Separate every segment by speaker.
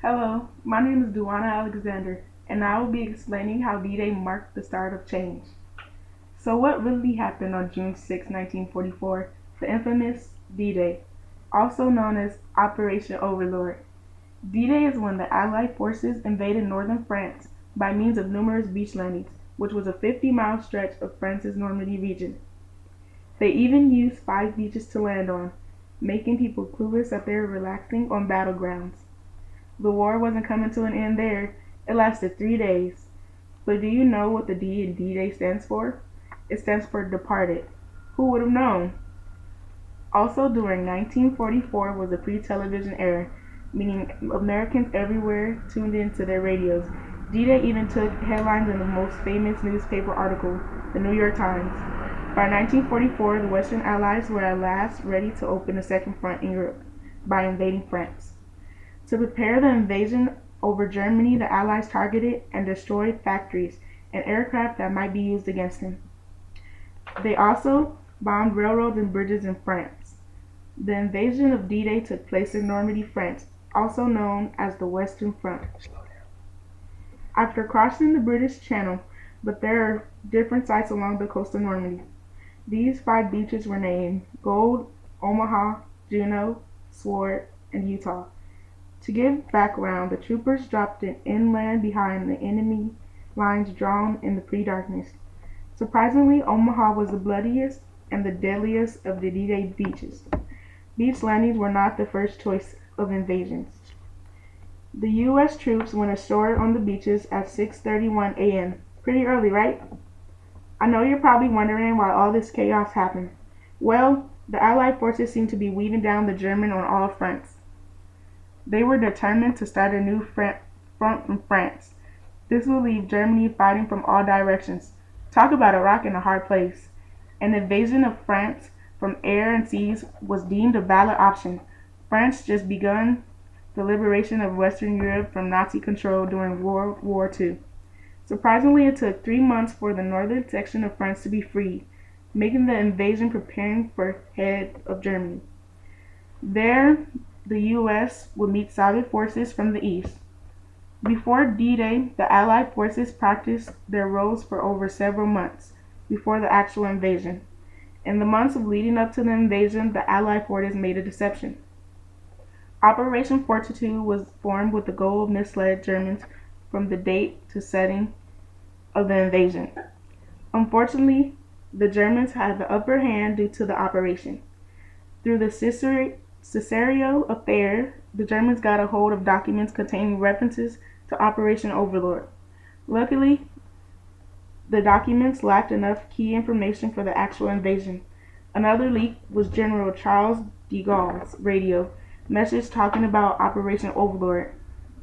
Speaker 1: Hello, my name is Duana Alexander, and I will be explaining how D-Day marked the start of change. So what really happened on June 6, 1944, the infamous D-Day, also known as Operation Overlord? D-Day is when the Allied forces invaded northern France by means of numerous beach landings, which was a 50-mile stretch of France's Normandy region. They even used 5 beaches to land on, making people clueless that they were relaxing on battlegrounds. The war wasn't coming to an end there. It lasted 3 days. But do you know what the D in D-Day stands for? It stands for departed. Who would have known? Also, during 1944 was a pre-television era, meaning Americans everywhere tuned into their radios. D-Day even took headlines in the most famous newspaper article, the New York Times. By 1944, the Western Allies were at last ready to open a second front in Europe by invading France. To prepare the invasion over Germany, the Allies targeted and destroyed factories and aircraft that might be used against them. They also bombed railroads and bridges in France. The invasion of D-Day took place in Normandy, France, also known as the Western Front. After crossing the British Channel, but there are different sites along the coast of Normandy. These 5 beaches were named Gold, Omaha, Juno, Sword, and Utah. To give background, the troopers dropped inland behind the enemy lines drawn in the pre-darkness. Surprisingly, Omaha was the bloodiest and the deadliest of the D-Day beaches. Beach landings were not the first choice of invasions. The U.S. troops went ashore on the beaches at 6:31 a.m. Pretty early, right? I know you're probably wondering why all this chaos happened. Well, the Allied forces seemed to be weeding down the German on all fronts. They were determined to start a new front from France. This would leave Germany fighting from all directions. Talk about a rock in a hard place. An invasion of France from air and seas was deemed a valid option. France just begun the liberation of Western Europe from Nazi control during World War II. Surprisingly, it took 3 months for the northern section of France to be freed, making the invasion preparing for head of Germany. There, the U.S. would meet Soviet forces from the east. Before D-Day, the Allied forces practiced their roles for over several months before the actual invasion. In the months leading up to the invasion, the Allied forces made a deception. Operation Fortitude was formed with the goal of mislead Germans from the date to setting of the invasion. Unfortunately, the Germans had the upper hand due to the operation. Through the Cicero affair, the Germans got a hold of documents containing references to Operation Overlord. Luckily, the documents lacked enough key information for the actual invasion. Another leak was General Charles de Gaulle's radio message talking about Operation Overlord.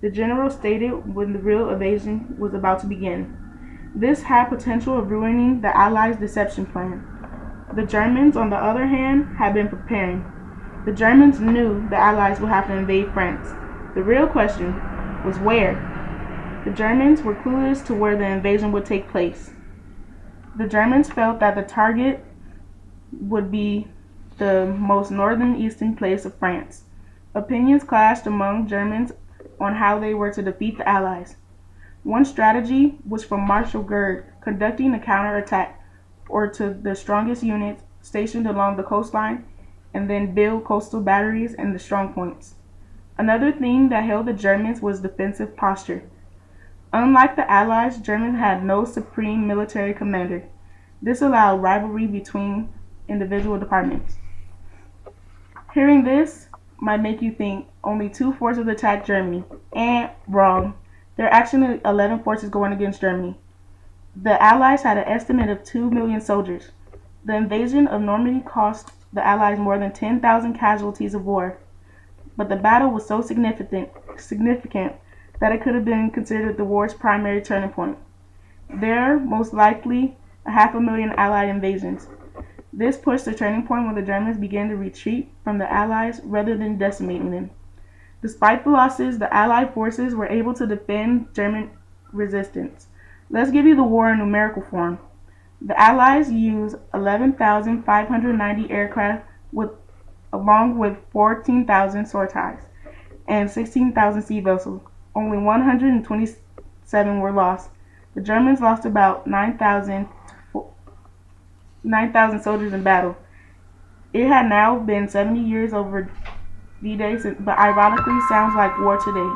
Speaker 1: The general stated when the real invasion was about to begin. This had potential of ruining the Allies' deception plan. The Germans, on the other hand, had been preparing. The Germans knew the Allies would have to invade France. The real question was where. The Germans were clueless to where the invasion would take place. The Germans felt that the target would be the most northern eastern place of France. Opinions clashed among Germans on how they were to defeat the Allies. One strategy was for Marshal Gerd conducting a counterattack or to the strongest units stationed along the coastline and then build coastal batteries in the strong points. Another thing that held the Germans was defensive posture. Unlike the Allies, Germans had no supreme military commander. This allowed rivalry between individual departments. Hearing this might make you think only 2 forces attacked Germany. Wrong. There are actually 11 forces going against Germany. The Allies had an estimate of 2 million soldiers. The invasion of Normandy cost the Allies more than 10,000 casualties of war. But the battle was so significant that it could have been considered the war's primary turning point. There, most likely, 500,000 Allied invasions. This pushed the turning point when the Germans began to retreat from the Allies rather than decimating them. Despite the losses, the Allied forces were able to defend German resistance. Let's give you the war in numerical form. The Allies used 11,590 aircraft along with 14,000 sorties and 16,000 sea vessels. only 127 were lost. The Germans lost about 9,000 soldiers in battle. It had now been 70 years over D-Day, but ironically sounds like war today.